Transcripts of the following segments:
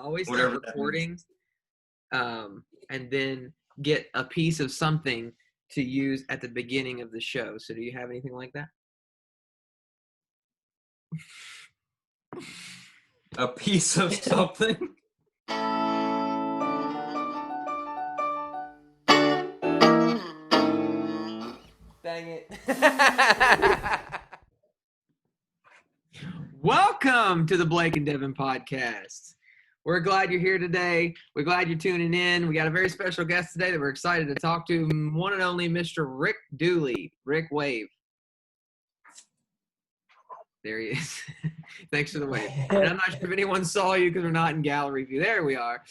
always start recording, and then get a piece of something to use at the beginning of the show. So do you have anything like that? A piece of something? Dang it. Welcome to the Blake and Devin Podcast. We're glad you're here today. We're glad you're tuning in. We got a very special guest today that we're excited to talk to, one and only Mr. Rick Dooley. Rick, wave. There he is. Thanks for the wave. And I'm not sure if anyone saw you because we're not in gallery view. There we are.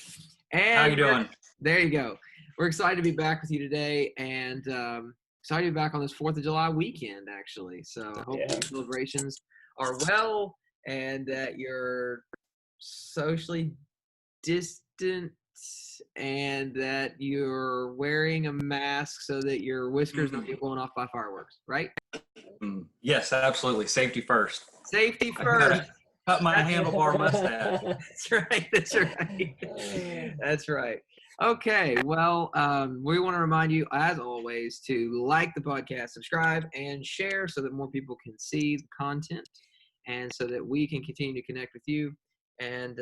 And how you doing? There you go. We're excited to be back with you today, and excited to be back on this 4th of July weekend, actually. So I hope your celebrations are well and that you're socially distant and that you're wearing a mask so that your whiskers don't get blown off by fireworks, right? Yes, absolutely. Safety first. Safety first. Cut my handlebar mustache. That's right. That's right. That's right. Okay. Well, we want to remind you, as always, to like the podcast, subscribe, and share so that more people can see the content and so that we can continue to connect with you. And,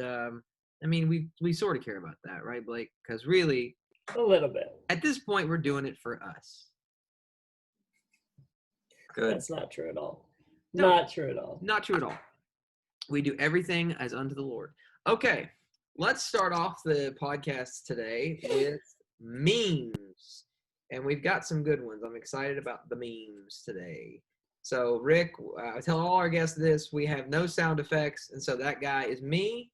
I mean, we sort of care about that, right, Blake? Because really, a little bit. At this point, we're doing it for us. Good. That's not true at all. No, not true at all. Not true at all. We do everything as unto the Lord. Okay, let's start off the podcast today with memes. And we've got some good ones. I'm excited about the memes today. So, Rick, I tell all our guests this. We have no sound effects. And so that guy is me.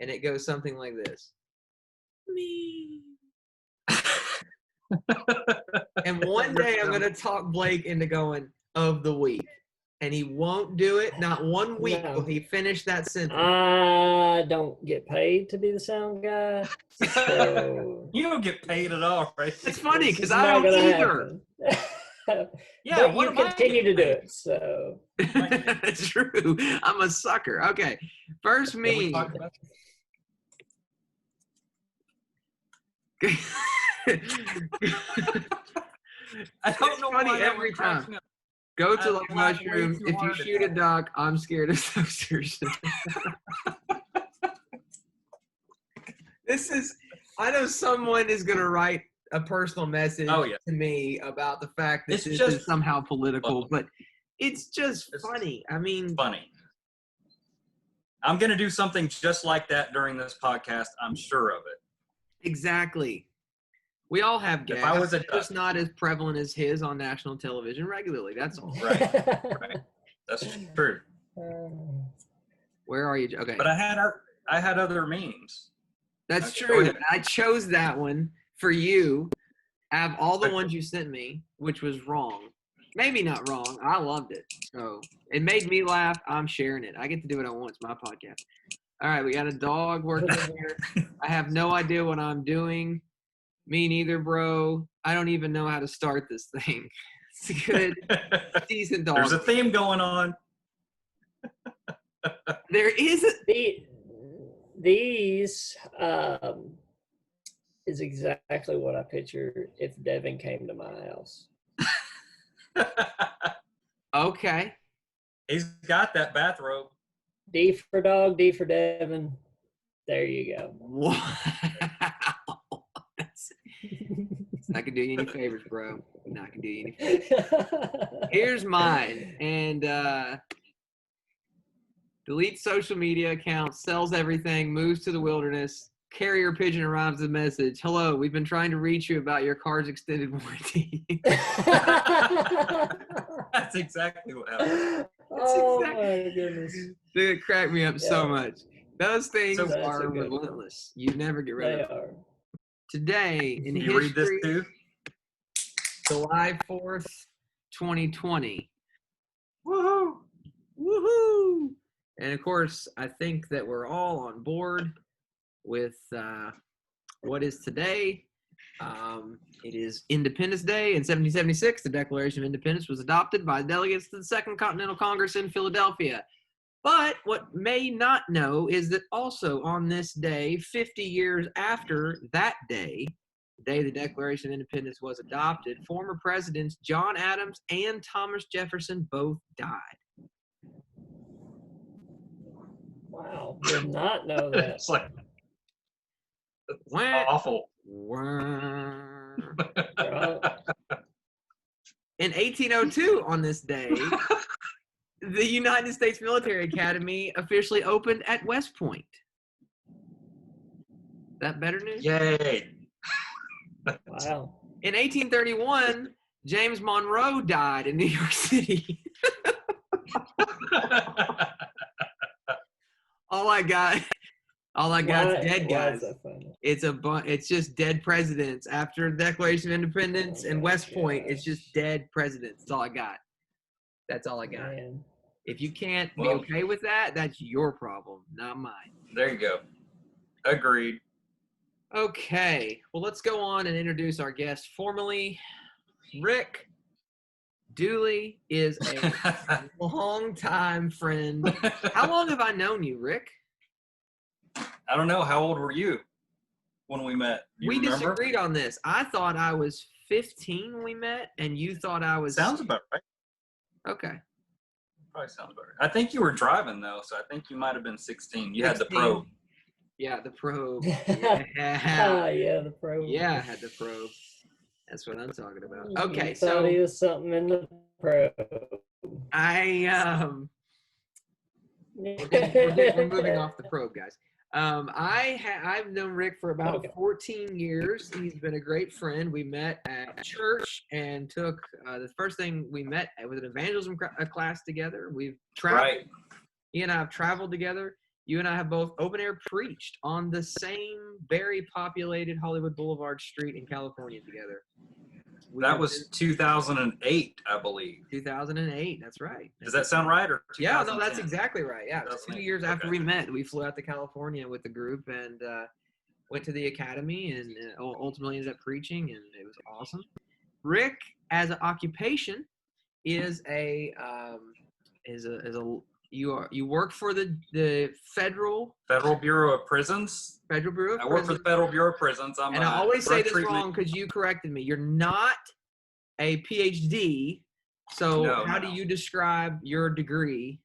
And it goes something like this. Me. And one day I'm going to talk Blake into going, of the week. And he won't do it. Not 1 week will he finish that sentence. I don't get paid to be the sound guy. So you don't get paid at all, right? It's funny because I don't either. Yeah, but you continue to do it. So it's true. I'm a sucker. Okay. First meme. I don't know funny every time. Go to like mushrooms. If you shoot a duck, I'm scared of toasters. I know someone is going to write a personal message to me about the fact that this is somehow political, but it's just funny. I mean, funny. I'm going to do something just like that during this podcast. I'm sure of it. Exactly. We all have gags. If I was just not as prevalent as his on national television regularly. That's all. Right. That's true. Where are you? Okay. But I had other memes. That's true. I chose that one for you. I have all the ones you sent me, which was wrong. Maybe not wrong. I loved it. So it made me laugh. I'm sharing it. I get to do what I want. It's my podcast. All right. We got a dog working here. I have no idea what I'm doing. Me neither, bro. I don't even know how to start this thing. It's a good, decent dog. There's a theme going on. There is These is exactly what I pictured if Devin came to my house. Okay. He's got that bathrobe. D for dog, D for Devin. There you go. Wow. Not gonna do you any favors, bro. Not gonna do you any favors. Here's mine. And delete social media accounts, sells everything, moves to the wilderness, carrier pigeon arrives with a message. Hello, we've been trying to reach you about your car's extended warranty. That's exactly what happened. My goodness. Dude, it cracked me up so much. Those things are relentless. You never get rid of them. Are. Today in history, read this too? July 4th, 2020. Woohoo! Woohoo! And of course, I think that we're all on board with what is today. It is Independence Day in 1776. The Declaration of Independence was adopted by delegates to the Second Continental Congress in Philadelphia. But what may not know is that also on this day, 50 years after that day, the day the Declaration of Independence was adopted, former presidents John Adams and Thomas Jefferson both died. Wow, did not know that. It's like Wah, awful. wah. Right. In 1802, on this day, the United States Military Academy officially opened at West Point. That better news? Yay. Wow. In 1831, James Monroe died in New York City. All I got is dead guys. Is that funny? It's just dead presidents. After the Declaration of Independence and West Point, it's just dead presidents. That's all I got. That's all I got. Man. If you can't be okay with that, that's your problem, not mine. There you go. Agreed. Okay. Well, let's go on and introduce our guest formally. Rick Dooley is a long-time friend. How long have I known you, Rick? I don't know. How old were you when we met? We remember? disagreed on this. I thought I was 15 when we met, and you thought I was... Sounds about right. Okay. Probably sounds about right. I think you were driving, though, so I think you might have been 16. You had the 16. probe. Yeah, the probe. Yeah, Yeah. the probe. Yeah, I had the probe. That's what I'm talking about. Okay, You thought he was something in the probe. we're moving off the probe, guys. I've known Rick for about 14 years. He's been a great friend. We met at church and took the first thing we met was an evangelism class together. We've traveled. Right. He and I have traveled together. You and I have both open air preached on the same very populated Hollywood Boulevard street in California together. That was 2008, I believe. 2008. That's right. Does that sound right? Or Yeah, no, that's exactly right. Yeah, 2 years after Okay. we met, we flew out to California with the group and went to the academy and ultimately ended up preaching, and it was awesome. Rick, as an occupation, is you work for the Federal Bureau of Prisons. Federal Bureau of I work for the Federal Bureau of Prisons. and I always say this wrong because you corrected me. You're not a PhD. So how do you describe your degree?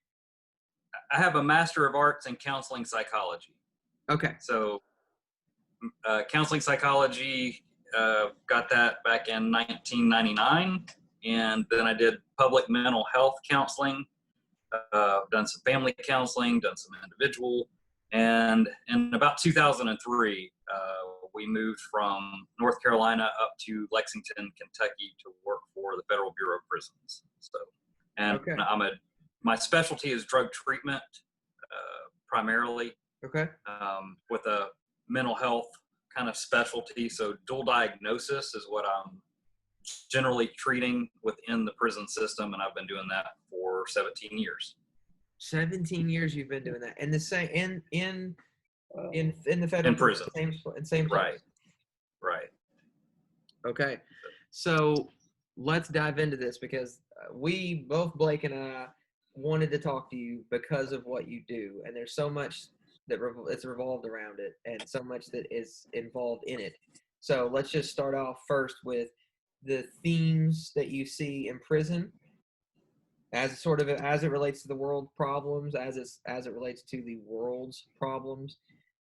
I have a Master of Arts in Counseling Psychology. Okay. So counseling psychology, got that back in 1999. And then I did public mental health counseling. Done some family counseling, done some individual. And in about 2003, we moved from North Carolina up to Lexington, Kentucky to work for the Federal Bureau of Prisons. So, and my specialty is drug treatment, primarily. Okay. With a mental health kind of specialty. So dual diagnosis is what I'm generally treating within the prison system, and I've been doing that for 17 years. 17 years you've been doing that, and the same in the federal in prison, same place. Right. Okay, so let's dive into this because we both, Blake and I, wanted to talk to you because of what you do, and there's so much that it's revolved around it, and so much that is involved in it. So let's just start off first with the themes that you see in prison, as it relates to the world problems, as it relates to the world's problems,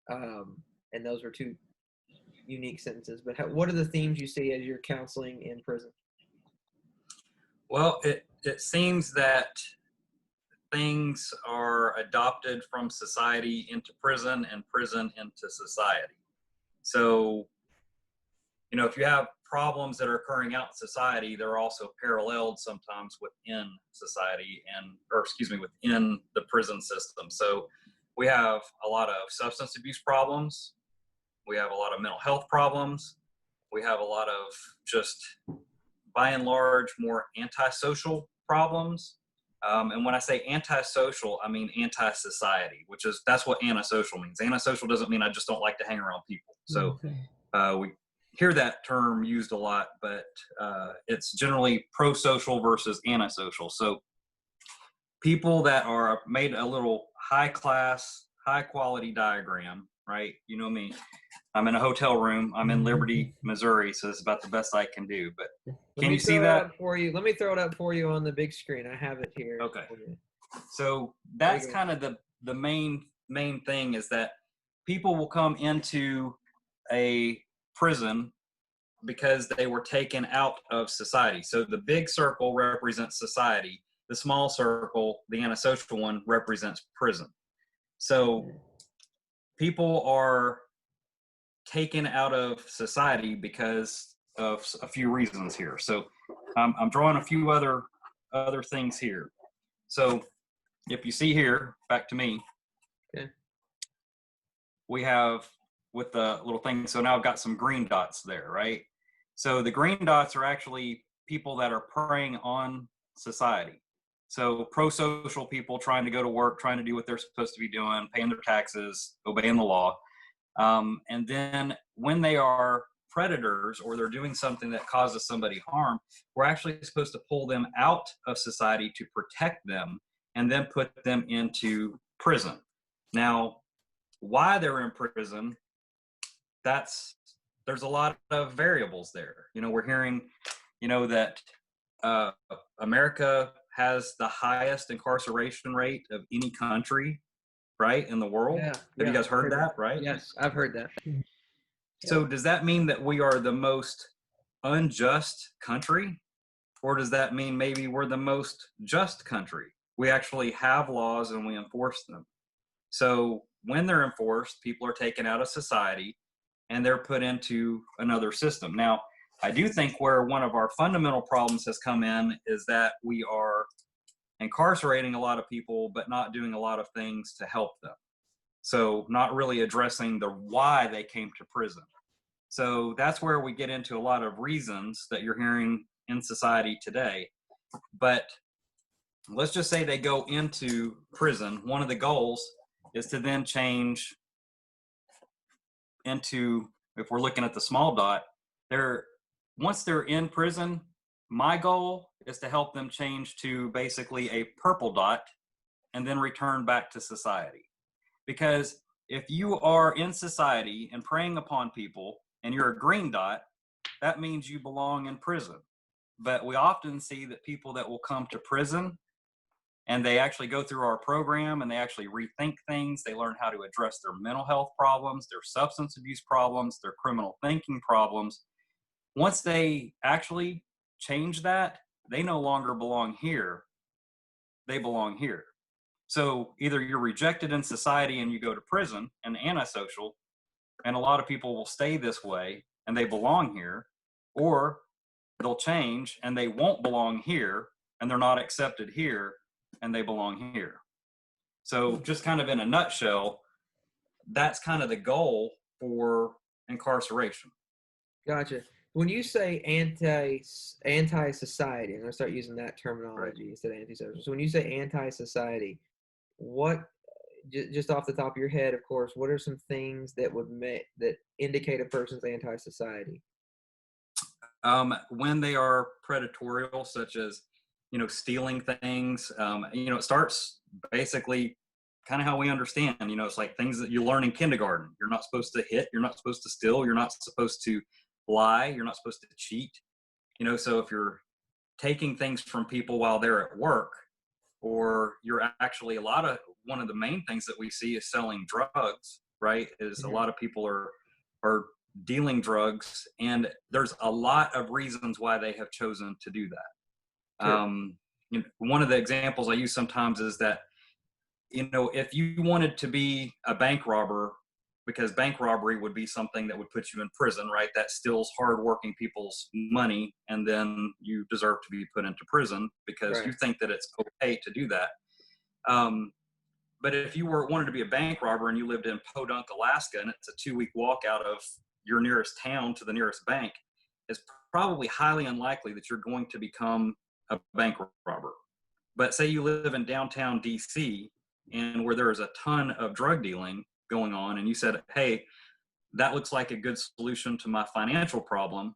and those were two unique sentences. But what are the themes you see as you're counseling in prison? Well, it seems that things are adopted from society into prison and prison into society. So, if you have problems that are occurring out in society, they're also paralleled sometimes within society within the prison system. So we have a lot of substance abuse problems. We have a lot of mental health problems. We have a lot of just, by and large, more antisocial problems. And when I say antisocial, I mean anti-society, that's what antisocial means. Antisocial doesn't mean I just don't like to hang around people. So we hear that term used a lot, but it's generally pro-social versus antisocial. So people that are made a little high class, high quality diagram, right? You know me. I'm in a hotel room. I'm in Liberty, Missouri, so it's about the best I can do. But can you see that? Let me throw it up for you on the big screen. I have it here. Okay. So that's kind of the main thing, is that people will come into a prison because they were taken out of society. So the big circle represents society. The small circle, the antisocial one, represents prison. So people are taken out of society because of a few reasons here. So I'm drawing a few other things here. So if you see here, back to me, okay, we have with the little thing. So now I've got some green dots there, right? So the green dots are actually people that are preying on society. So pro-social people trying to go to work, trying to do what they're supposed to be doing, paying their taxes, obeying the law. And then when they are predators or they're doing something that causes somebody harm, we're actually supposed to pull them out of society to protect them and then put them into prison. Now, why they're in prison, there's a lot of variables there. You know, we're hearing, you know, that America has the highest incarceration rate of any country, right, in the world. Yeah, Have you guys heard that, right? Yes, I've heard that. So does that mean that we are the most unjust country? Or does that mean maybe we're the most just country? We actually have laws and we enforce them. So when they're enforced, people are taken out of society and they're put into another system. Now, I do think where one of our fundamental problems has come in is that we are incarcerating a lot of people, but not doing a lot of things to help them. So not really addressing the why they came to prison. So that's where we get into a lot of reasons that you're hearing in society today. But let's just say they go into prison. One of the goals is to then change into, if we're looking at the small dot, once they're in prison, my goal is to help them change to basically a purple dot and then return back to society. Because if you are in society and preying upon people and you're a green dot, that means you belong in prison. But we often see that people that will come to prison and they actually go through our program and they actually rethink things. They learn how to address their mental health problems, their substance abuse problems, their criminal thinking problems. Once they actually change that, they no longer belong here. They belong here. So either you're rejected in society and you go to prison and antisocial, and a lot of people will stay this way and they belong here, or they'll change and they won't belong here and they're not accepted here and they belong here. So just kind of in a nutshell, that's kind of the goal for incarceration. Gotcha. When you say anti-society, I'm going to start using that terminology instead of antisocial. So when you say anti-society, what, just off the top of your head, of course, what are some things that that indicate a person's anti-society? When they are predatorial, such as, you know, stealing things, you know, it starts basically kind of how we understand, you know, it's like things that you learn in kindergarten. You're not supposed to hit, you're not supposed to steal, you're not supposed to lie, you're not supposed to cheat, you know. So if you're taking things from people while they're at work, or you're actually, one of the main things that we see is selling drugs, right, is a lot of people are dealing drugs, and there's a lot of reasons why they have chosen to do that. Sure. You know, one of the examples I use sometimes is that, you know, if you wanted to be a bank robber, because bank robbery would be something that would put you in prison, right? That steals hardworking people's money, and then you deserve to be put into prison because you think that it's okay to do that. But if you wanted to be a bank robber and you lived in Podunk, Alaska, and it's a 2-week walk out of your nearest town to the nearest bank, it's probably highly unlikely that you're going to become a bank robber. But say you live in downtown DC, and where there is a ton of drug dealing going on, and you said, hey, that looks like a good solution to my financial problem,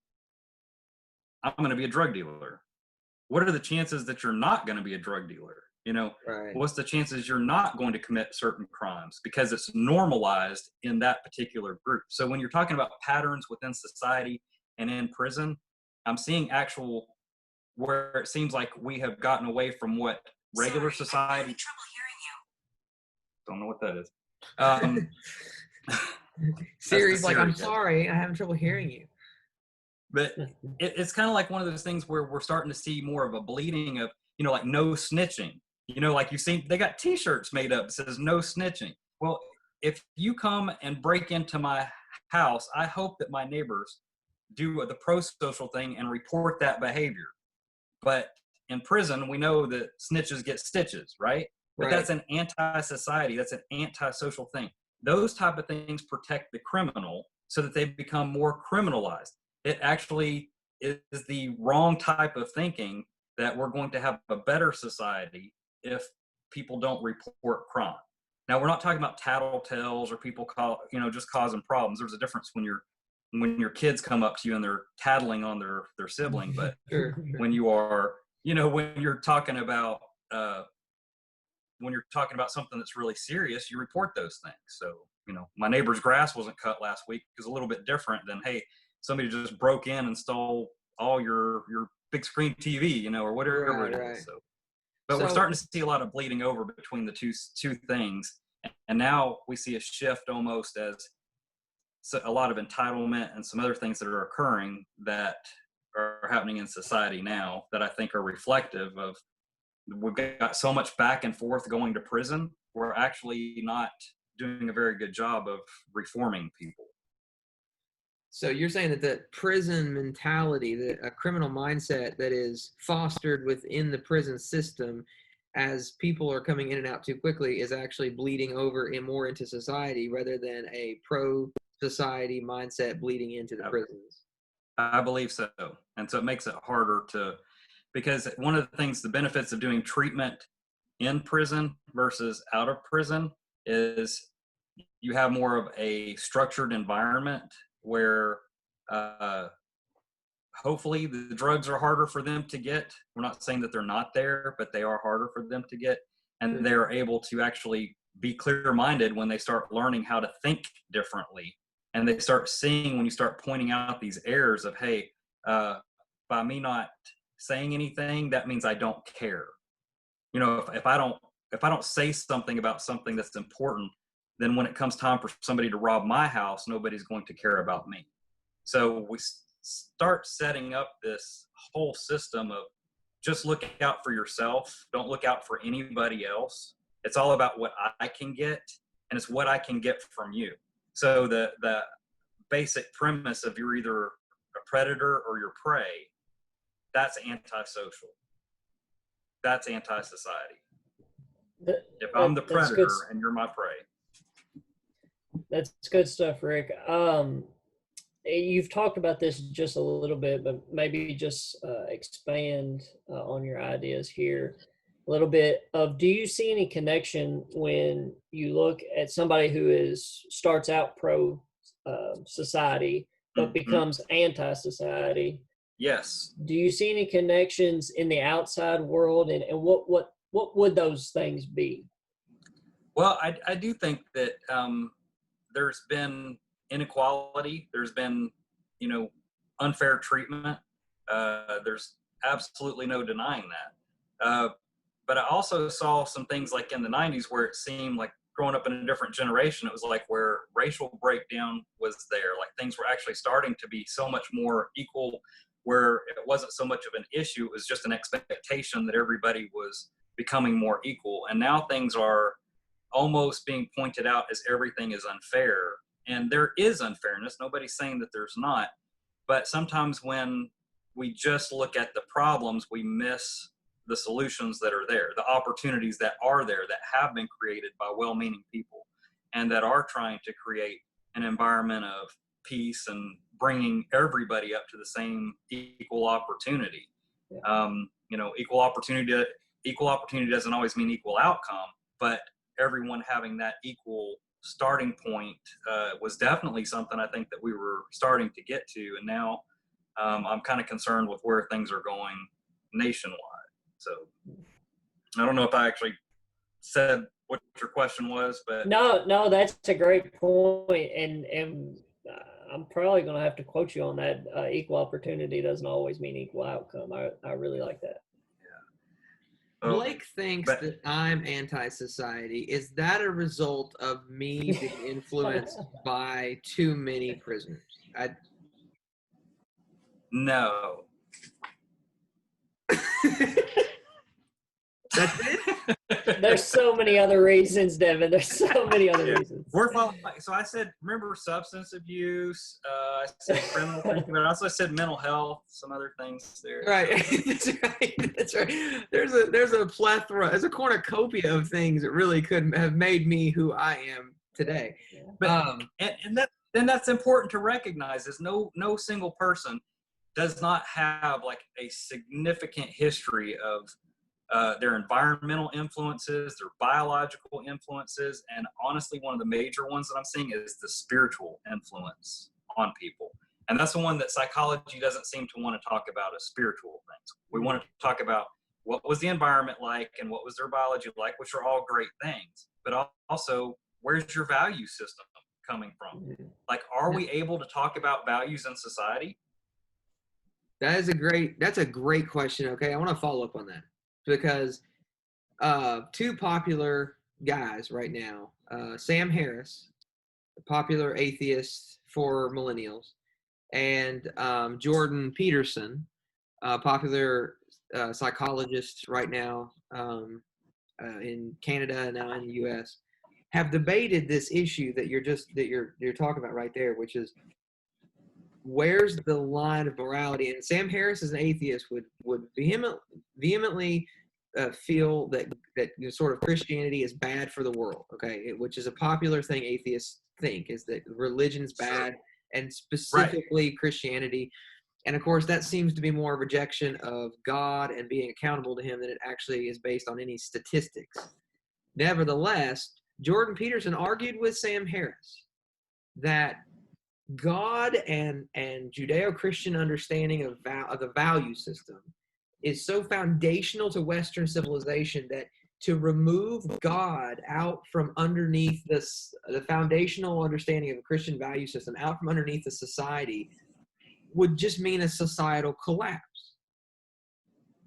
I'm going to be a drug dealer. What are the chances that you're not going to be a drug dealer? Right. What's the chances you're not going to commit certain crimes because it's normalized in that particular group? So when you're talking about patterns within society and in prison, I'm seeing actual where it seems like we have gotten away from what regular society. Don't know what that is. Siri's like, I'm Siri. sorry, I'm having trouble hearing you. But it's kind of like one of those things where we're starting to see more of a bleeding of, like no snitching. Like you've seen, they got T-shirts made up that says no snitching. Well, if you come and break into my house, I hope that my neighbors do the pro-social thing and report that behavior. But in prison, we know that snitches get stitches, right? But Right. that's an anti-society. That's an anti-social thing. Those type of things protect the criminal so that they become more criminalized. It actually is the wrong type of thinking that we're going to have a better society if people don't report crime. Now, we're not talking about tattletales or people just causing problems. There's a difference when your kids come up to you and they're tattling on their sibling. But Sure. when you are, when you're talking about something that's really serious, you report those things. So, my neighbor's grass wasn't cut last week is a little bit different than, hey, somebody just broke in and stole all your big screen TV, or whatever it is. So, but we're starting to see a lot of bleeding over between the two things. And now we see a shift almost as a lot of entitlement and some other things that are occurring that are happening in society now that I think are reflective of we've got so much back and forth going to prison. We're actually not doing a very good job of reforming people. So you're saying that the prison mentality, that a criminal mindset that is fostered within the prison system as people are coming in and out too quickly is actually bleeding over and more into society rather than a pro-society mindset bleeding into the prisons. I believe so. And so it makes it harder because one of the things, the benefits of doing treatment in prison versus out of prison is you have more of a structured environment where hopefully the drugs are harder for them to get. We're not saying that they're not there, but they are harder for them to get. And they're able to actually be clear-minded when they start learning how to think differently. And they start seeing, when you start pointing out these errors of, hey, by me not saying anything, that means I don't care. If I don't say something about something that's important, then when it comes time for somebody to rob my house, nobody's going to care about me. So we start setting up this whole system of just look out for yourself. Don't look out for anybody else. It's all about what I can get, and it's what I can get from you. So the basic premise of you're either a predator or you're prey, that's antisocial. That's anti-society. If I'm the predator and you're my prey. That's good stuff, Rick. You've talked about this just a little bit, but maybe just expand on your ideas here a little bit of, do you see any connection when you look at somebody who starts out pro society, but becomes anti-society? Yes. Do you see any connections in the outside world, and what would those things be? Well, I do think that there's been inequality. There's been, unfair treatment. There's absolutely no denying that. But I also saw some things like in the 90s where it seemed like growing up in a different generation, it was like where racial breakdown was there. Like things were actually starting to be so much more equal, where it wasn't so much of an issue. It was just an expectation that everybody was becoming more equal. And now things are almost being pointed out as everything is unfair. And there is unfairness. Nobody's saying that there's not. But sometimes when we just look at the problems, we miss the solutions that are there, the opportunities that are there, that have been created by well-meaning people and that are trying to create an environment of peace and bringing everybody up to the same equal opportunity. Equal opportunity doesn't always mean equal outcome, but everyone having that equal starting point was definitely something I think that we were starting to get to. And now I'm kind of concerned with where things are going nationwide. So I don't know if I actually said what your question was, but No, that's a great point, and I'm probably going to have to quote you on that. Equal opportunity doesn't always mean equal outcome. I really like that. Well, Blake thinks that I'm anti-society. Is that a result of me being influenced by too many prisoners? no. That's it? There's so many other reasons, Devin. There's so many other reasons. So I said, remember substance abuse, I said criminal thinking, but I also said mental health, some other things there. Right. That's right. There's a plethora, there's a cornucopia of things that really could have made me who I am today. But and that's important to recognize is no single person does not have like a significant history of their environmental influences, their biological influences, and honestly, one of the major ones that I'm seeing is the spiritual influence on people. And that's the one that psychology doesn't seem to want to talk about as spiritual things. We want to talk about what was the environment like and what was their biology like, which are all great things. But also, where's your value system coming from? Like, are we able to talk about values in society? That's a great question. Okay, I want to follow up on that because two popular guys right now, Sam Harris, a popular atheist for millennials, and Jordan Peterson, a popular psychologist right now in Canada and now in the U.S., have debated this issue that you're talking about right there, which is where's the line of morality? And Sam Harris, as an atheist, would vehemently feel that sort of Christianity is bad for the world. Okay, which is a popular thing atheists think, is that religion's bad, and specifically Christianity. And of course, that seems to be more a rejection of God and being accountable to Him than it actually is based on any statistics. Nevertheless, Jordan Peterson argued with Sam Harris that God and Judeo-Christian understanding of the value system is so foundational to Western civilization that to remove God out from underneath the foundational understanding of a Christian value system, out from underneath the society, would just mean a societal collapse.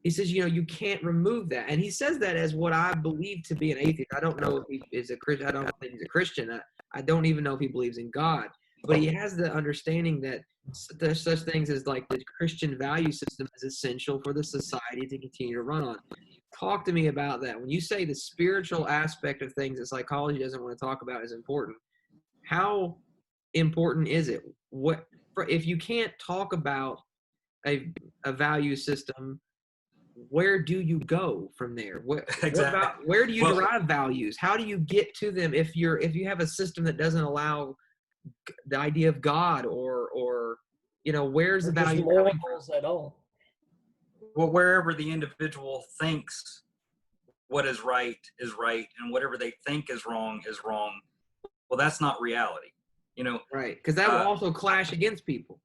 He says, you can't remove that. And he says that as what I believe to be an atheist. I don't know if he is a Christian. I don't think he's a Christian. I don't even know if he believes in God. But he has the understanding that there's such things as like the Christian value system is essential for the society to continue to run on. Talk to me about that. When you say the spiritual aspect of things that psychology doesn't want to talk about is important, how important is it? If you can't talk about a value system, where do you go from there? Exactly. Where do you derive values? How do you get to them if you have a system that doesn't allow the idea of God or where's the value coming from? At all? Well, wherever the individual thinks what is right, and whatever they think is wrong. Well, that's not reality, Right, because that will also clash against people.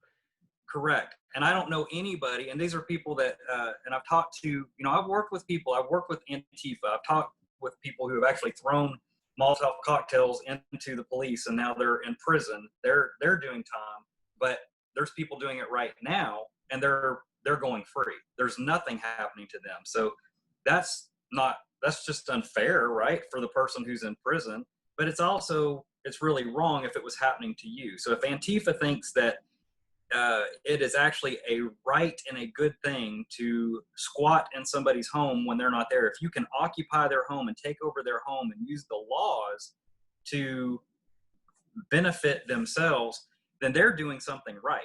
Correct. And I don't know anybody, and these are people that, and I've talked to, I've worked with people. I've worked with Antifa. I've talked with people who have actually thrown Molotov cocktails into the police, and now they're in prison. They're doing time, but there's people doing it right now, and they're going free. There's nothing happening to them. So that's just unfair, right, for the person who's in prison. But it's really wrong if it was happening to you. So if Antifa thinks that it is actually a right and a good thing to squat in somebody's home when they're not there, if you can occupy their home and take over their home and use the laws to benefit themselves, then they're doing something right.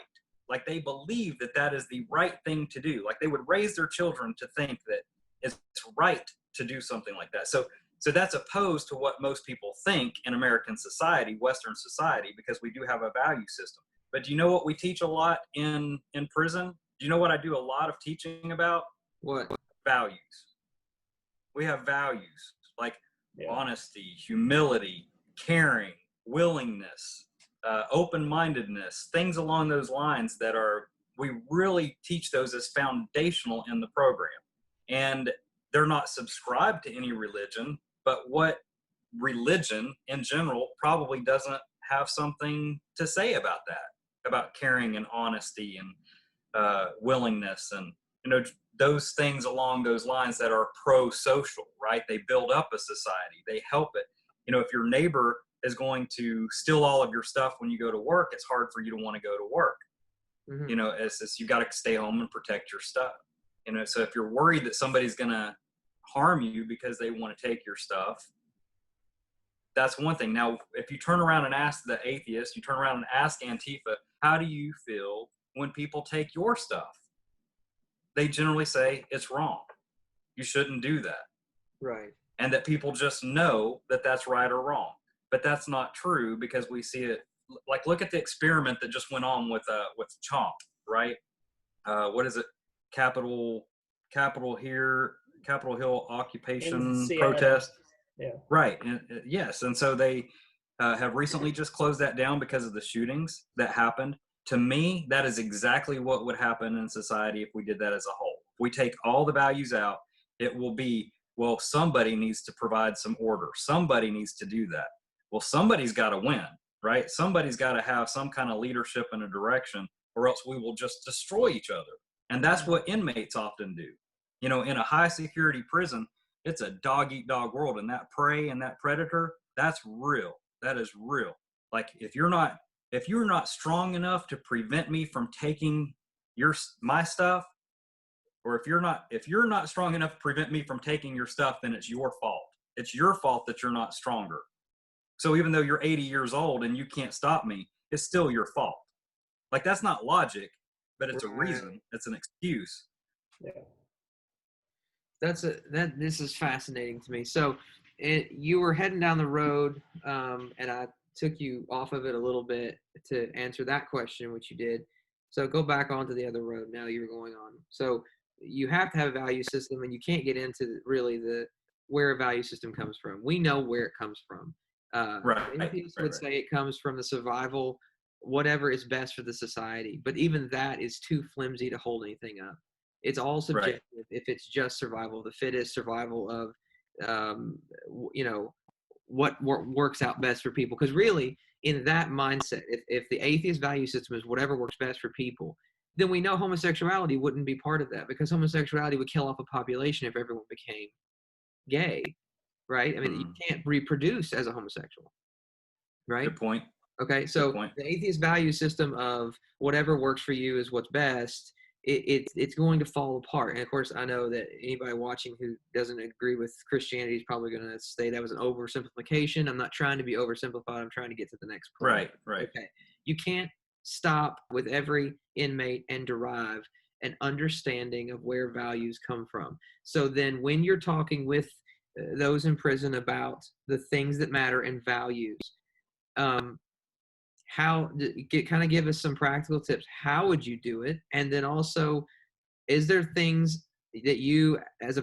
Like they believe that is the right thing to do. Like they would raise their children to think that it's right to do something like that. So that's opposed to what most people think in American society, Western society, because we do have a value system. But do you know what we teach a lot in prison? Do you know what I do a lot of teaching about? What? Values. We have values like honesty, humility, caring, willingness, open-mindedness, things along those lines we really teach those as foundational in the program. And they're not subscribed to any religion, but what religion in general probably doesn't have something to say about that, about caring and honesty and willingness and, those things along those lines that are pro-social, right? They build up a society. They help it. If your neighbor is going to steal all of your stuff when you go to work, it's hard for you to want to go to work. Mm-hmm. It's you got to stay home and protect your stuff. So if you're worried that somebody's going to harm you because they want to take your stuff, that's one thing. Now, if you turn around and ask the atheist, you turn around and ask Antifa, how do you feel when people take your stuff? They generally say it's wrong. You shouldn't do that. Right. And that people just know that that's right or wrong. But that's not true, because we see it. Like, look at the experiment that just went on with Chomp, right? What is it? Capitol Hill occupation protest. Yeah. Right. And yes. And so they have recently just closed that down because of the shootings that happened. To me, that is exactly what would happen in society if we did that as a whole. If we take all the values out, it will be, well, somebody needs to provide some order. Somebody needs to do that. Well, somebody's got to win, right? Somebody's got to have some kind of leadership and a direction, or else we will just destroy each other. And that's what inmates often do. In a high security prison, it's a dog eat dog world, and that prey and that predator, that's real. That is real. Like, if you're not strong enough to prevent me from taking my stuff, or if you're not strong enough to prevent me from taking your stuff, then it's your fault. It's your fault that you're not stronger. So even though you're 80 years old and you can't stop me, it's still your fault. Like, that's not logic, but it's a reason. It's an excuse. Yeah. This is fascinating to me. So you were heading down the road, and I took you off of it a little bit to answer that question, which you did. So go back onto the other road now you're going on. So you have to have a value system, and you can't get into really where a value system comes from. We know where it comes from. Atheists would say it comes from the survival, whatever is best for the society. But even that is too flimsy to hold anything up. It's all subjective. Right. If it's just survival of the fittest, survival of, what works out best for people. Because really, in that mindset, if the atheist value system is whatever works best for people, then we know homosexuality wouldn't be part of that, because homosexuality would kill off a population if everyone became gay, right? I mean, you can't reproduce as a homosexual, right? Good point. Okay, so the atheist value system of whatever works for you is what's best. It's going to fall apart. And of course, I know that anybody watching who doesn't agree with Christianity is probably going to say that was an oversimplification. I'm not trying to be oversimplified. I'm trying to get to the next point. Right. Okay. You can't stop with every inmate and derive an understanding of where values come from. So then when you're talking with those in prison about the things that matter and values, give us some practical tips. How would you do it? And then also, is there things that you, as a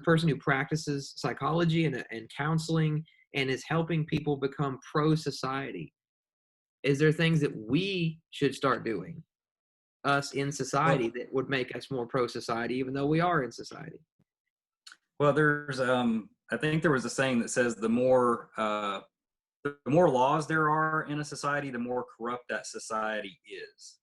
person who practices psychology and counseling and is helping people become pro-society, is there things that we should start doing, us in society, that would make us more pro-society, even though we are in society? Well, there's, I think there was a saying that says the more laws there are in a society, the more corrupt that society is.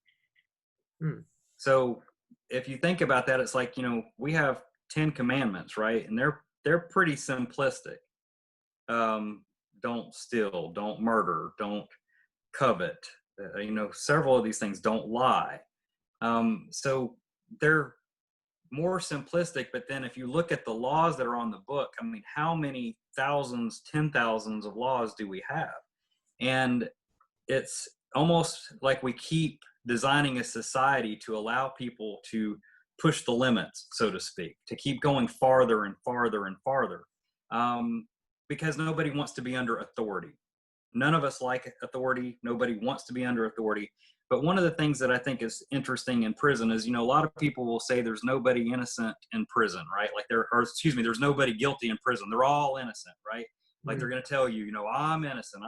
So if you think about that, it's like, we have 10 commandments, right? And they're pretty simplistic. Don't steal, don't murder, don't covet, several of these things, don't lie. So they're more simplistic, but then if you look at the laws that are on the book, I mean, how many thousands, 10,000s of laws do we have? And it's almost like we keep designing a society to allow people to push the limits, so to speak, to keep going farther and farther and farther, because nobody wants to be under authority. None of us like authority. Nobody wants to be under authority. But one of the things that I think is interesting in prison is, a lot of people will say there's nobody innocent in prison, right? Like there's nobody guilty in prison. They're all innocent, right? Like they're going to tell you, I'm innocent.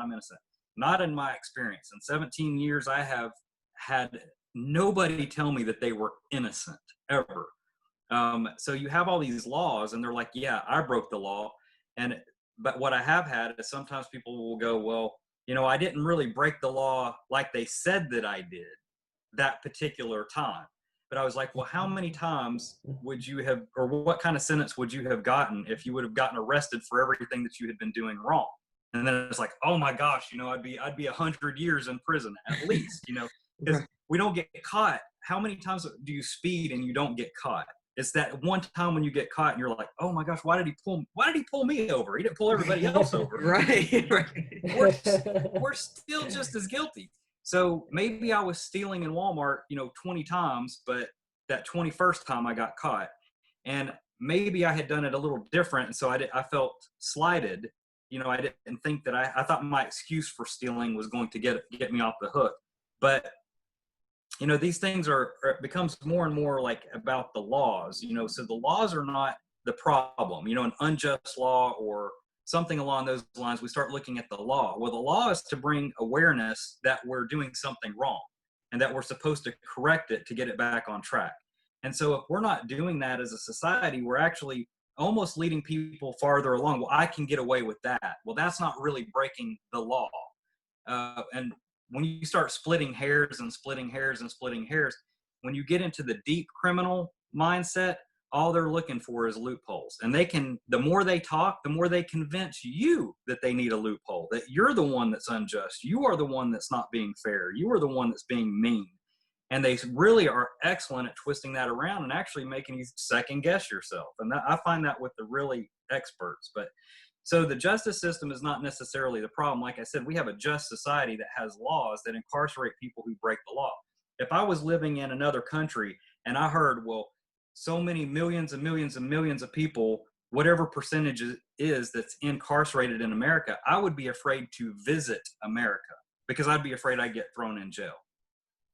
Not in my experience. In 17 years, I have had nobody tell me that they were innocent ever. So you have all these laws, and they're like, yeah, I broke the law. But what I have had is sometimes people will go, well, I didn't really break the law like they said that I did that particular time. But I was like, well, how many times would you have, or what kind of sentence would you have gotten if you would have gotten arrested for everything that you had been doing wrong? And then it's like, oh my gosh, I'd be 100 years in prison at least, because we don't get caught. How many times do you speed and you don't get caught? It's that one time when you get caught and you're like, oh my gosh, why did he pull me over? He didn't pull everybody else over. Right. We're still just as guilty. So maybe I was stealing in Walmart, 20 times, but that 21st time I got caught. And maybe I had done it a little different. And so I felt slighted. I didn't think that I thought my excuse for stealing was going to get me off the hook. But, these things it becomes more and more like about the laws, so the laws are not the problem, an unjust law or something along those lines. We start looking at the law. Well, the law is to bring awareness that we're doing something wrong and that we're supposed to correct it to get it back on track. And so if we're not doing that as a society, we're actually almost leading people farther along. Well, I can get away with that. Well, that's not really breaking the law. And when you start splitting hairs, when you get into the deep criminal mindset, all they're looking for is loopholes. And the more they talk, the more they convince you that they need a loophole, that you're the one that's unjust. You are the one that's not being fair. You are the one that's being mean. And they really are excellent at twisting that around and actually making you second guess yourself. And I find that with the really experts. But so the justice system is not necessarily the problem. Like I said, we have a just society that has laws that incarcerate people who break the law. If I was living in another country and I heard, well, so many millions and millions and millions of people, whatever percentage it is that's incarcerated in America, I would be afraid to visit America because I'd be afraid I'd get thrown in jail.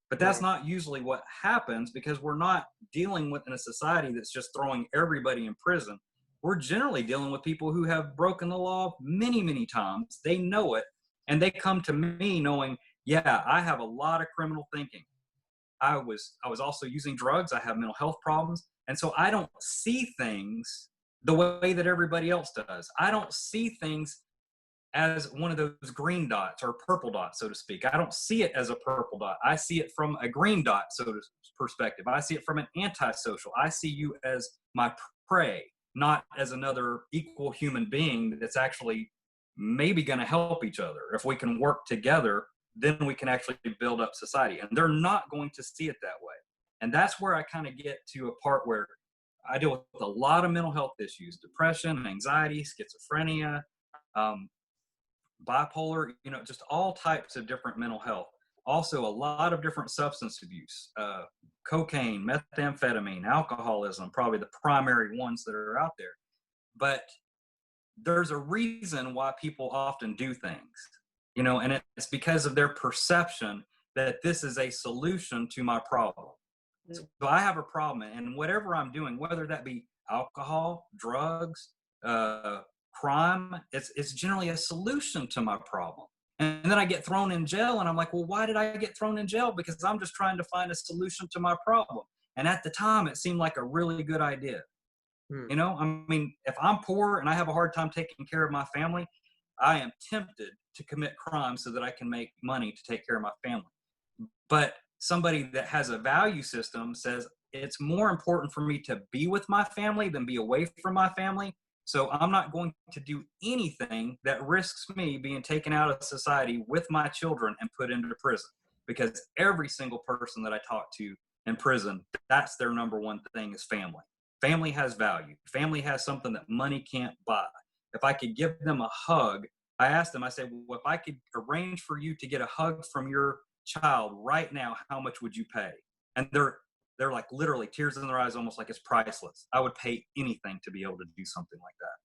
But that's not usually what happens because we're not dealing with in a society that's just throwing everybody in prison. We're generally dealing with people who have broken the law many, many times. They know it, and they come to me knowing, yeah, I have a lot of criminal thinking. I was also using drugs. I have mental health problems. And so I don't see things the way that everybody else does. I don't see things as one of those green dots or purple dots, so to speak. I don't see it as a purple dot. I see it from a green dot, perspective. I see it from an antisocial. I see you as my prey, not as another equal human being that's actually maybe going to help each other. If we can work together, then we can actually build up society. And they're not going to see it that way. And that's where I kind of get to a part where I deal with a lot of mental health issues, depression, anxiety, schizophrenia, bipolar, just all types of different mental health. Also, a lot of different substance abuse, cocaine, methamphetamine, alcoholism, probably the primary ones that are out there. But there's a reason why people often do things, and it's because of their perception that this is a solution to my problem. So I have a problem, and whatever I'm doing, whether that be alcohol, drugs, crime, it's generally a solution to my problem. And then I get thrown in jail, and I'm like, well, why did I get thrown in jail? Because I'm just trying to find a solution to my problem. And at the time, it seemed like a really good idea. If I'm poor and I have a hard time taking care of my family, I am tempted to commit crime so that I can make money to take care of my family. But somebody that has a value system says it's more important for me to be with my family than be away from my family. So I'm not going to do anything that risks me being taken out of society with my children and put into prison. Because every single person that I talk to in prison, that's their number one thing is family. Family has value. Family has something that money can't buy. If I could give them a hug, I asked them, I said, well, if I could arrange for you to get a hug from your child right now, how much would you pay? And they're like literally tears in their eyes, almost like it's priceless. I would pay anything to be able to do something like that.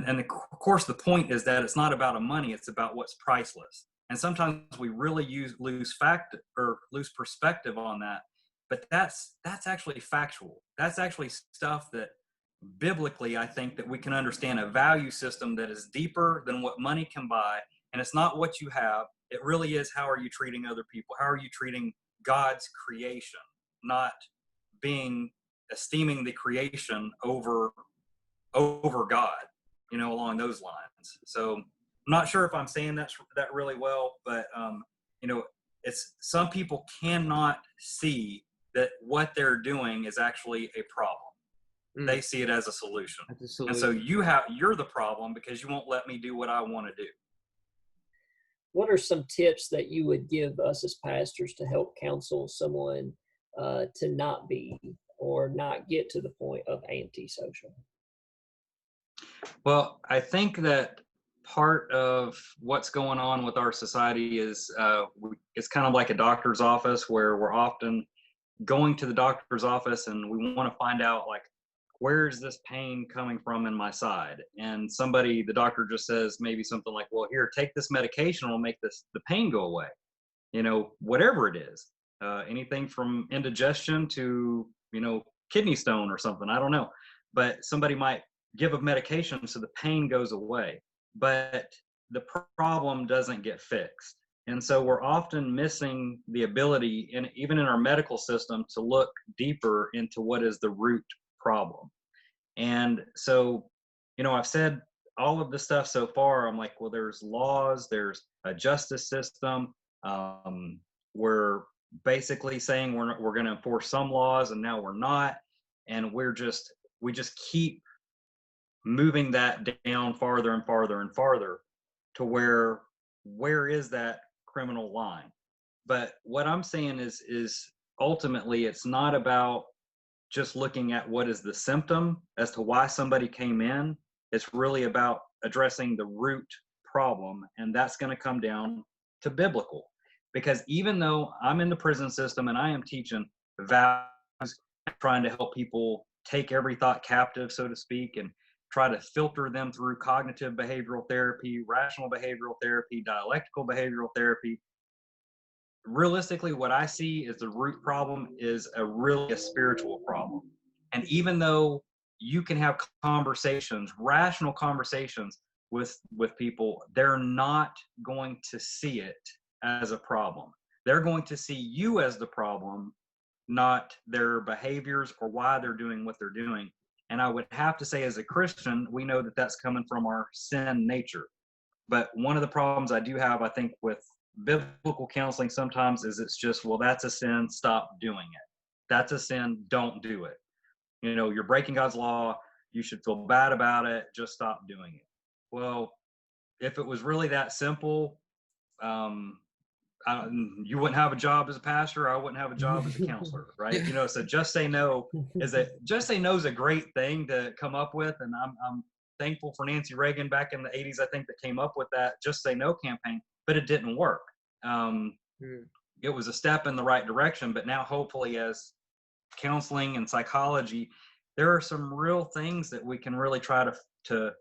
And of course, the point is that it's not about money, it's about what's priceless. And sometimes we really lose perspective on that. But that's actually factual. That's actually stuff that biblically, I think that we can understand a value system that is deeper than what money can buy. And it's not what you have. It really is, how are you treating other people? How are you treating God's creation? Not being esteeming the creation over God, along those lines. So I'm not sure if I'm saying that really well, but it's some people cannot see that what they're doing is actually a problem. They see it as a solution. And so you're the problem because you won't let me do what I want to do. What are some tips that you would give us as pastors to help counsel someone to not be or not get to the point of antisocial? Well, I think that part of what's going on with our society is it's kind of like a doctor's office, where we're often going to the doctor's office and we want to find out, like, where's this pain coming from in my side? And the doctor just says maybe something like, well, here, take this medication, it'll make the pain go away. Whatever it is, anything from indigestion to, kidney stone or something, I don't know. But somebody might give a medication so the pain goes away, but the problem doesn't get fixed. And so we're often missing the ability, even in our medical system, to look deeper into what is the root problem. And so, I've said all of this stuff so far. I'm like, well, there's laws, there's a justice system. We're basically saying we're going to enforce some laws, and now we're not. And we just keep moving that down farther and farther and farther to where is that criminal line? But what I'm saying is ultimately it's not about just looking at what is the symptom as to why somebody came in. It's really about addressing the root problem, and that's going to come down to biblical. Because even though I'm in the prison system and I am teaching values, trying to help people take every thought captive, so to speak, and try to filter them through cognitive behavioral therapy, rational behavioral therapy, dialectical behavioral therapy, realistically, what I see is the root problem is really a spiritual problem. And even though you can have rational conversations with people, they're not going to see it as a problem. They're going to see you as the problem, not their behaviors or why they're doing what they're doing. And I would have to say, as a Christian, we know that that's coming from our sin nature. But one of the problems I do have, I think, with biblical counseling sometimes is it's just, well, that's a sin, stop doing it. That's a sin, don't do it. You're breaking God's law, you should feel bad about it, just stop doing it. Well, if it was really that simple, you wouldn't have a job as a pastor, I wouldn't have a job as a counselor, right? So just say no is a great thing to come up with, and I'm thankful for Nancy Reagan back in the 80s, I think, that came up with that Just Say No campaign, but it didn't work. It was a step in the right direction, but now hopefully as counseling and psychology, there are some real things that we can really try to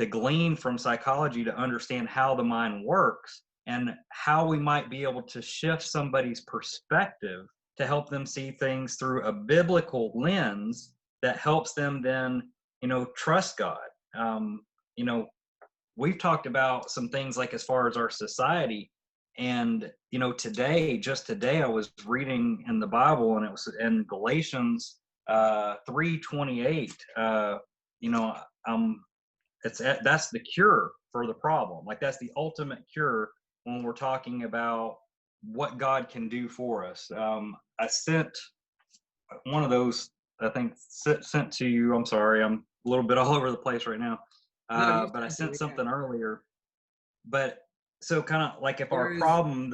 glean from psychology to understand how the mind works and how we might be able to shift somebody's perspective to help them see things through a biblical lens that helps them then, trust God. We've talked about some things like as far as our society, and just today I was reading in the Bible, and it was in Galatians 3:28. That's the cure for the problem. Like, that's the ultimate cure when we're talking about what God can do for us. I sent one of those, I think, sent to you. I'm sorry, I'm a little bit all over the place right now. But I sent something earlier. But so kind of like if our problem,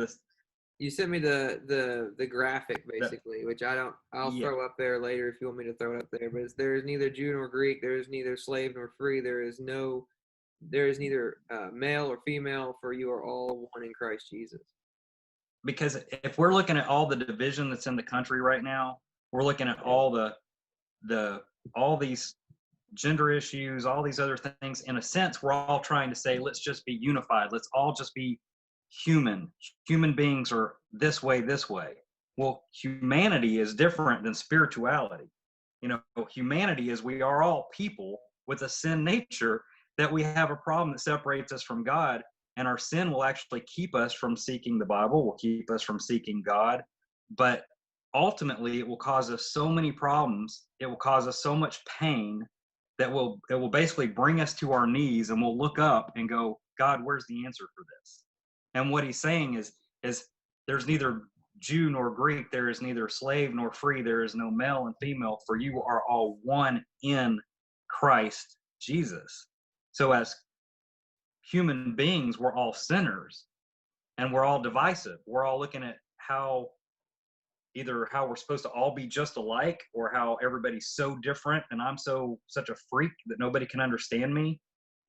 you sent me the graphic basically, which I'll throw up there later if you want me to throw it up there. But there is neither Jew nor Greek, there is neither slave nor free, there is neither male or female, for you are all one in Christ Jesus. Because if we're looking at all the division that's in the country right now, we're looking at all all these gender issues, all these other things. In a sense, we're all trying to say, let's just be unified. Let's all just be human. Human beings are this way. Well, humanity is different than spirituality. Humanity is, we are all people with a sin nature, that we have a problem that separates us from God, and our sin will actually keep us from seeking the Bible, will keep us from seeking God. But ultimately it will cause us so many problems. It will cause us so much pain that it will basically bring us to our knees, and we'll look up and go, God, where's the answer for this? And what he's saying is there's neither Jew nor Greek, there is neither slave nor free, there is no male and female, for you are all one in Christ Jesus. So as human beings, we're all sinners, and we're all divisive. We're all looking at either how we're supposed to all be just alike, or how everybody's so different and I'm such a freak that nobody can understand me.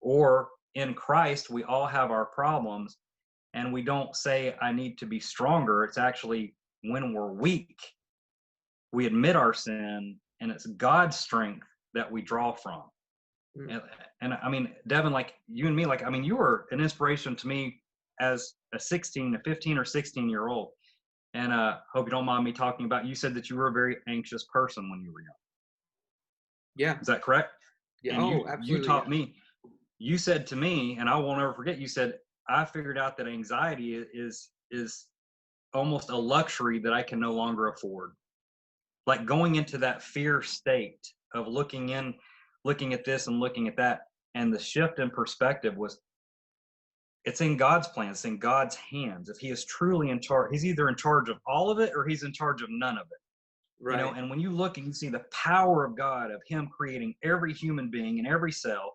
Or in Christ, we all have our problems, and we don't say, I need to be stronger. It's actually when we're weak, we admit our sin, and it's God's strength that we draw from. And I mean, Devin, like you and me, like, I mean, you were an inspiration to me as a 15 or 16-year-old. And hope you don't mind me talking about, you said that you were a very anxious person when you were young. Yeah. Is that correct? Yeah. And Absolutely. You taught me, you said to me, and I won't ever forget, you said, I figured out that anxiety is almost a luxury that I can no longer afford. Like going into that fear state of looking at this and looking at that. And the shift in perspective was, it's in God's plan. It's in God's hands. If he is truly in charge, he's either in charge of all of it or he's in charge of none of it. Right. You know, and when you look and you see the power of God, of him creating every human being and every cell,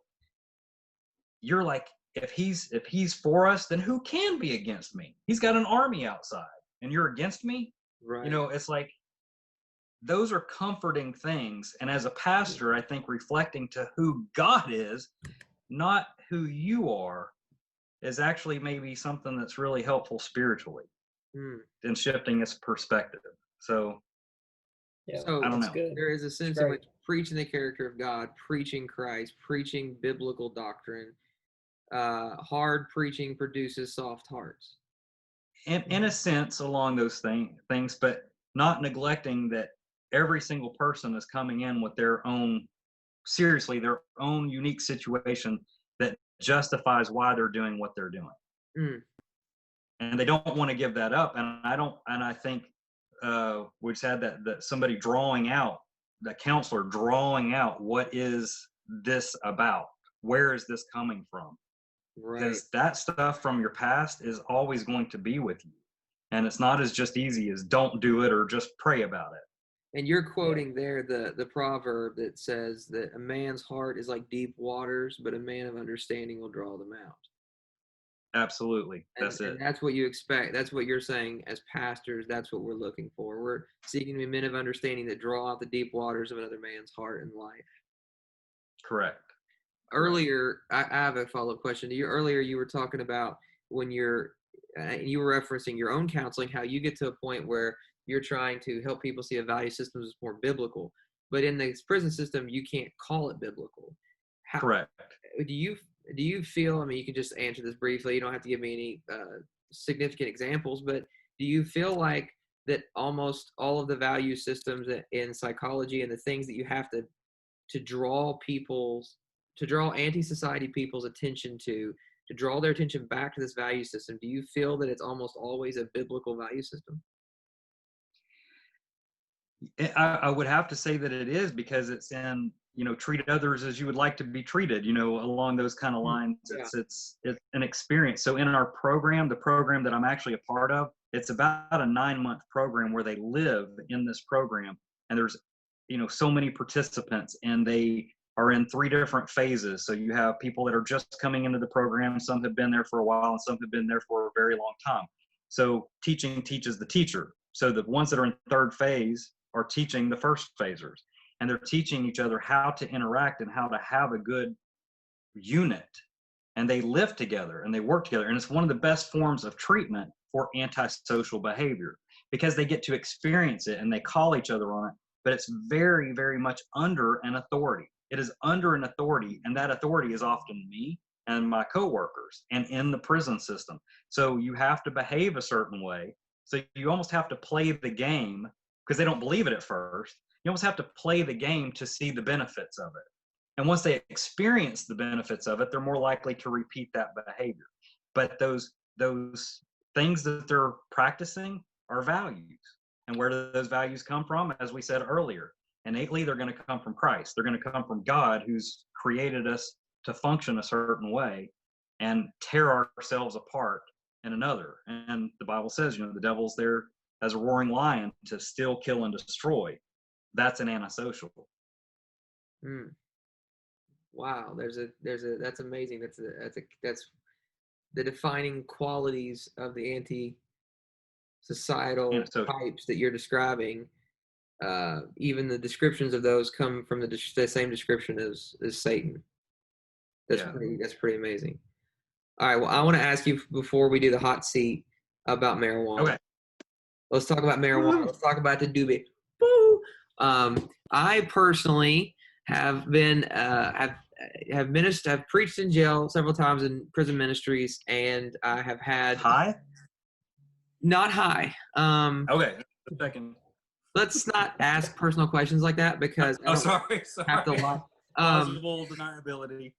you're like, if he's for us, then who can be against me? He's got an army outside and you're against me. Right. You know, it's like, those are comforting things. And as a pastor, I think reflecting to who God is, not who you are, is actually maybe something that's really helpful spiritually in shifting its perspective. So, yeah, I don't know. Good. There is a sense in which preaching the character of God, preaching Christ, preaching biblical doctrine, hard preaching produces soft hearts. In a sense, along those things, but not neglecting that every single person is coming in with their own unique situation that justifies why they're doing what they're doing. And they don't want to give that up. And I think we just had that somebody drawing out, the counselor drawing out, what is this about? Where is this coming from? Right. Because that stuff from your past is always going to be with you. And it's not as just easy as don't do it or just pray about it. And you're quoting there the proverb that says that a man's heart is like deep waters, but a man of understanding will draw them out. Absolutely. That's it. And that's what you expect. That's what you're saying as pastors. That's what we're looking for. We're seeking to be men of understanding that draw out the deep waters of another man's heart and life. Correct. Earlier, I have a follow-up question to you. Earlier, you were talking about when you were referencing your own counseling, how you get to a point where you're trying to help people see a value system that's more biblical. But in the prison system, you can't call it biblical. Correct. Do you feel, I mean, you can just answer this briefly. You don't have to give me any significant examples, but do you feel like that almost all of the value systems in psychology and the things that you have to draw anti-society people's attention to draw their attention back to this value system, do you feel that it's almost always a biblical value system? I would have to say that it is, because it's in, treat others as you would like to be treated, along those kind of lines. Yeah. It's an experience. So in our program, the program that I'm actually a part of, it's about a 9-month program where they live in this program, and there's, so many participants, and they are in 3 different phases. So you have people that are just coming into the program. Some have been there for a while, and some have been there for a very long time. So teaching teaches the teacher. So the ones that are in 3rd phase are teaching the first phasers, and they're teaching each other how to interact and how to have a good unit. And they live together and they work together. And it's one of the best forms of treatment for antisocial behavior, because they get to experience it and they call each other on it. But it's very, very much under an authority. It is under an authority, and that authority is often me and my coworkers and in the prison system. So you have to behave a certain way. So you almost have to play the game, because they don't believe it at first. You almost have to play the game to see the benefits of it. And once they experience the benefits of it, they're more likely to repeat that behavior. But those things that they're practicing are values. And where do those values come from? As we said earlier, innately, they're going to come from Christ. They're going to come from God, who's created us to function a certain way and tear ourselves apart in another. And the Bible says, the devil's there as a roaring lion to steal, kill, and destroy. That's an antisocial. Wow, that's amazing. That's the defining qualities of the anti-societal types that you're describing. Even the descriptions of those come from the same description as Satan. That's pretty amazing. All right, well, I want to ask you before we do the hot seat about marijuana. Okay. Let's talk about marijuana. Let's talk about the doobie. Woo! I personally have been have preached in jail several times in prison ministries, and I have had not high. Okay, second. Let's not ask personal questions like that because sorry. Have to lie. Plausible deniability.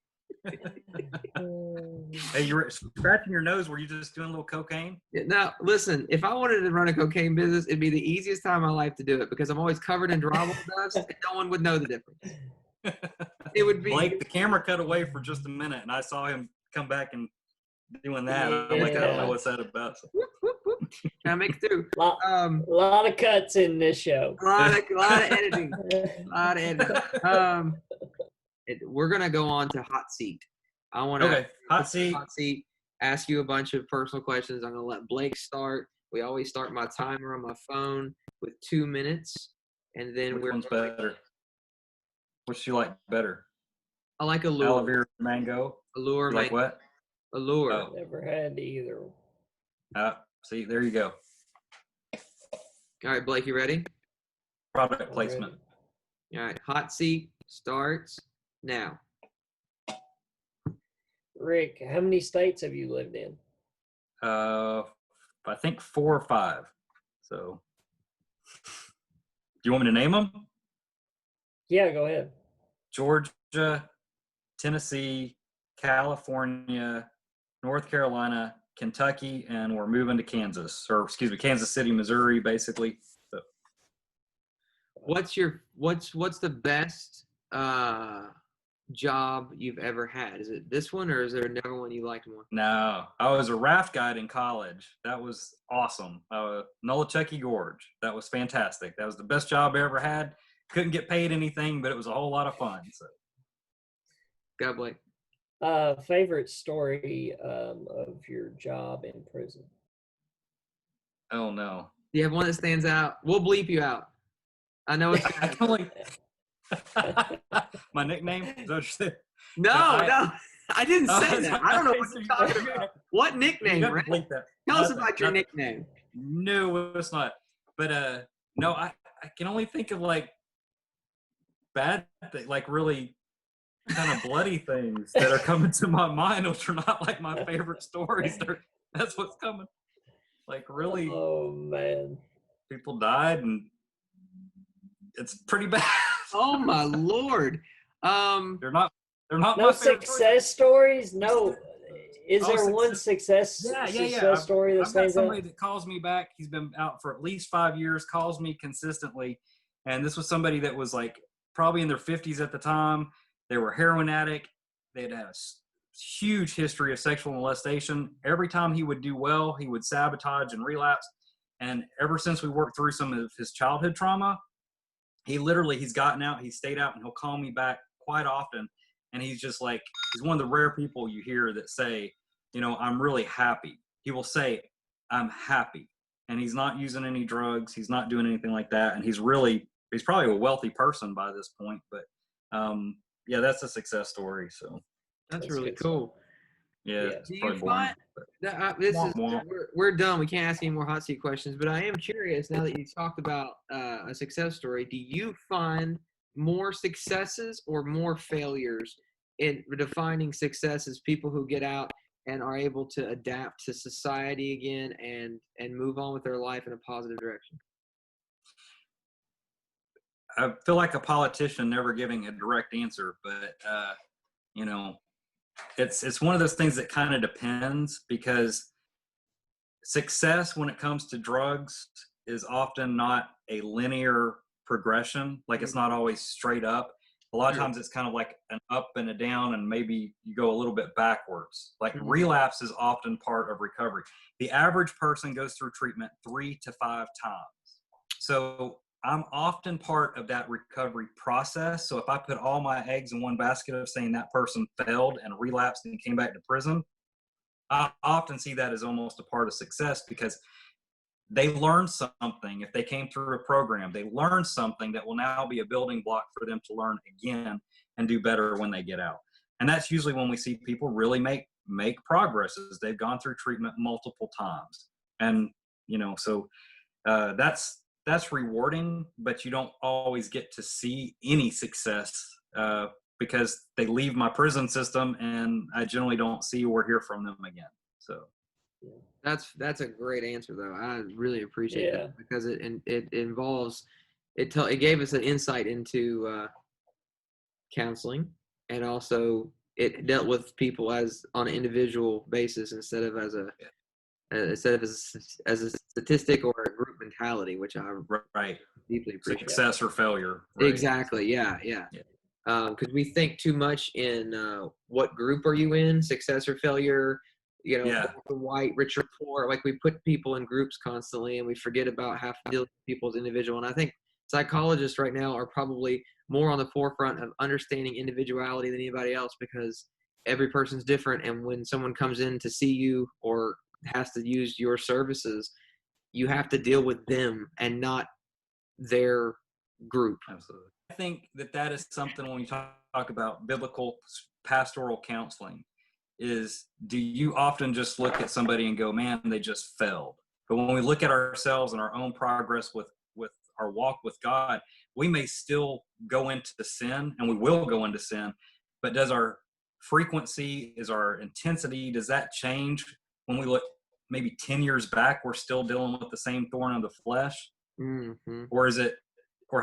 Hey, you were scratching your nose. Were you just doing a little cocaine? Now, listen, if I wanted to run a cocaine business, it'd be the easiest time of my life to do it because I'm always covered in drywall dust and no one would know the difference. It would be Blake, the camera cut away for just a minute and I saw him come back and doing that. I'm like, I don't know what's that about. Can I make it through? A lot of cuts in this show. A lot of editing. We're gonna go on to hot seat. I want to hot seat. Ask you a bunch of personal questions. I'm gonna let Blake start. We always start my timer on my phone with 2 minutes, and then Which one's better? Which do you like better? I like Allure. Aloe vera mango. Allure. You like what? Allure. Oh. Never had either. See, there you go. All right, Blake, you ready? Product placement. All right, hot seat starts now. Rick, how many states have you lived in? I think 4 or 5. So, do you want me to name them? Yeah, go ahead. Georgia, Tennessee, California, North Carolina, Kentucky, and we're moving to Kansas City, Missouri, basically. So. What's the best job you've ever had? Is it this one or is there another one you liked more? No, I was a raft guide in college. That was awesome. Nolichucky Gorge. That was fantastic. That was the best job I ever had. Couldn't get paid anything, but it was a whole lot of fun. So. Go, Blake. Favorite story of your job in prison? Oh, no. Do you have one that stands out? We'll bleep you out. I know it's I can only... My nickname? Is that what you said? No, I didn't say that. I don't know what you're talking about. What nickname, Rick? Tell us about your nickname. No, it's not. But no, I can only think of like bad, like really kind of bloody things that are coming to my mind, which are not like my favorite stories. That's what's coming. Like really. Oh man. People died, and it's pretty bad. Oh my Lord. They're not no success stories. No. Is there one success story that I've got somebody out? that calls me back. He's been out for at least 5 years, calls me consistently. And this was somebody that was like probably in their 50s at the time. They were a heroin addict. They had a huge history of sexual molestation. Every time he would do well, he would sabotage and relapse. And ever since we worked through some of his childhood trauma, he's gotten out, he's stayed out, and he'll call me back quite often. And he's just like, he's one of the rare people you hear that say, I'm really happy. He will say, I'm happy. And he's not using any drugs. He's not doing anything like that. And he's probably a wealthy person by this point. But that's a success story. So that's really cool. Yeah. Do you find we're done. We can't ask any more hot seat questions, but I am curious now that you talked about a success story. Do you find more successes or more failures in defining success as people who get out and are able to adapt to society again and move on with their life in a positive direction? I feel like a politician never giving a direct answer, but it's one of those things that kind of depends, because success when it comes to drugs is often not a linear progression. Like it's not always straight up. A lot of times it's kind of like an up and a down, and maybe you go a little bit backwards. Like relapse is often part of recovery. The average person goes through treatment 3 to 5 times. So I'm often part of that recovery process. So if I put all my eggs in one basket of saying that person failed and relapsed and came back to prison, I often see that as almost a part of success, because they learned something. If they came through a program, they learned something that will now be a building block for them to learn again and do better when they get out. And that's usually when we see people really make progress, is they've gone through treatment multiple times. And, so that's rewarding, but you don't always get to see any success because they leave my prison system and I generally don't see or hear from them again. So. That's a great answer, though. I really appreciate that, because it involves it gave us an insight into counseling, and also it dealt with people as on an individual basis instead of as a statistic or a group mentality, which I deeply appreciate. Success or failure. Right. Exactly. Yeah. Because we think too much in what group are you in, success or failure. White, rich or poor. Like, we put people in groups constantly, and we forget about how to deal with people's individual. And I think psychologists right now are probably more on the forefront of understanding individuality than anybody else, because every person's different. And when someone comes in to see you or has to use your services, you have to deal with them and not their group. Absolutely. I think that is something when we talk about biblical pastoral counseling. Is, do you often just look at somebody and go, man, they just failed? But when we look at ourselves and our own progress with our walk with God, we may still go into sin, and we will go into sin, but does our frequency, is our intensity, does that change when we look maybe 10 years back? We're still dealing with the same thorn in the flesh? Mm-hmm. Or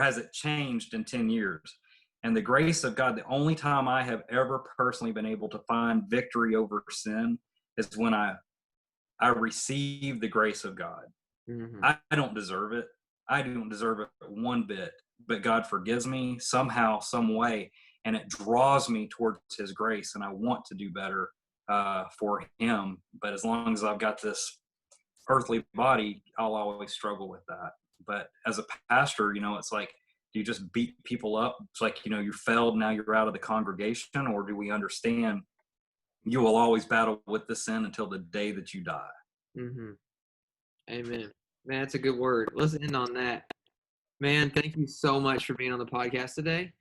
has it changed in 10 years? And the grace of God, the only time I have ever personally been able to find victory over sin is when I receive the grace of God. Mm-hmm. I don't deserve it. I don't deserve it one bit, but God forgives me somehow, some way, and it draws me towards his grace, and I want to do better for him. But as long as I've got this earthly body, I'll always struggle with that. But as a pastor, it's like, do you just beat people up? It's like, you failed, now you're out of the congregation? Or do we understand you will always battle with the sin until the day that you die? Mm-hmm. Amen. Man, that's a good word. Let's end on that. Man, thank you so much for being on the podcast today.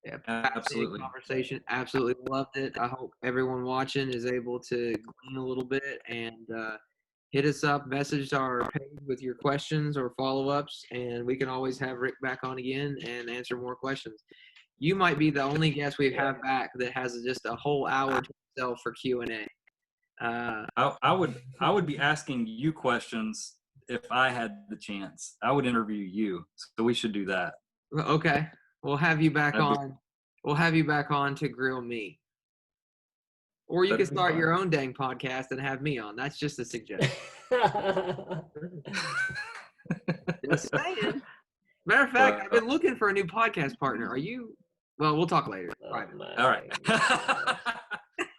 Yeah, absolutely. Conversation. Absolutely loved it. I hope everyone watching is able to glean a little bit, and hit us up, message our page with your questions or follow-ups, and we can always have Rick back on again and answer more questions. You might be the only guest we've had back that has just a whole hour to himself for Q&A. I would be asking you questions if I had the chance. I would interview you, so we should do that. Okay, we'll have you back on. We'll have you back on to grill me. Or you can start your own dang podcast and have me on. That's just a suggestion. Just saying. Matter of fact, I've been looking for a new podcast partner. Are you? Well, we'll talk later. All right.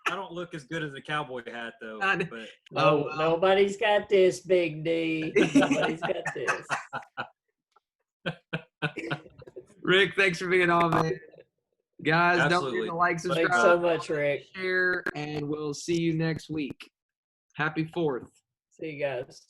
I don't look as good as a cowboy hat, though. But nobody's got this, Big D. Nobody's got this. Rick, thanks for being on, man. Guys, absolutely. Don't forget to like, subscribe, thanks so much, Rick. Share, and we'll see you next week. Happy 4th. See you guys.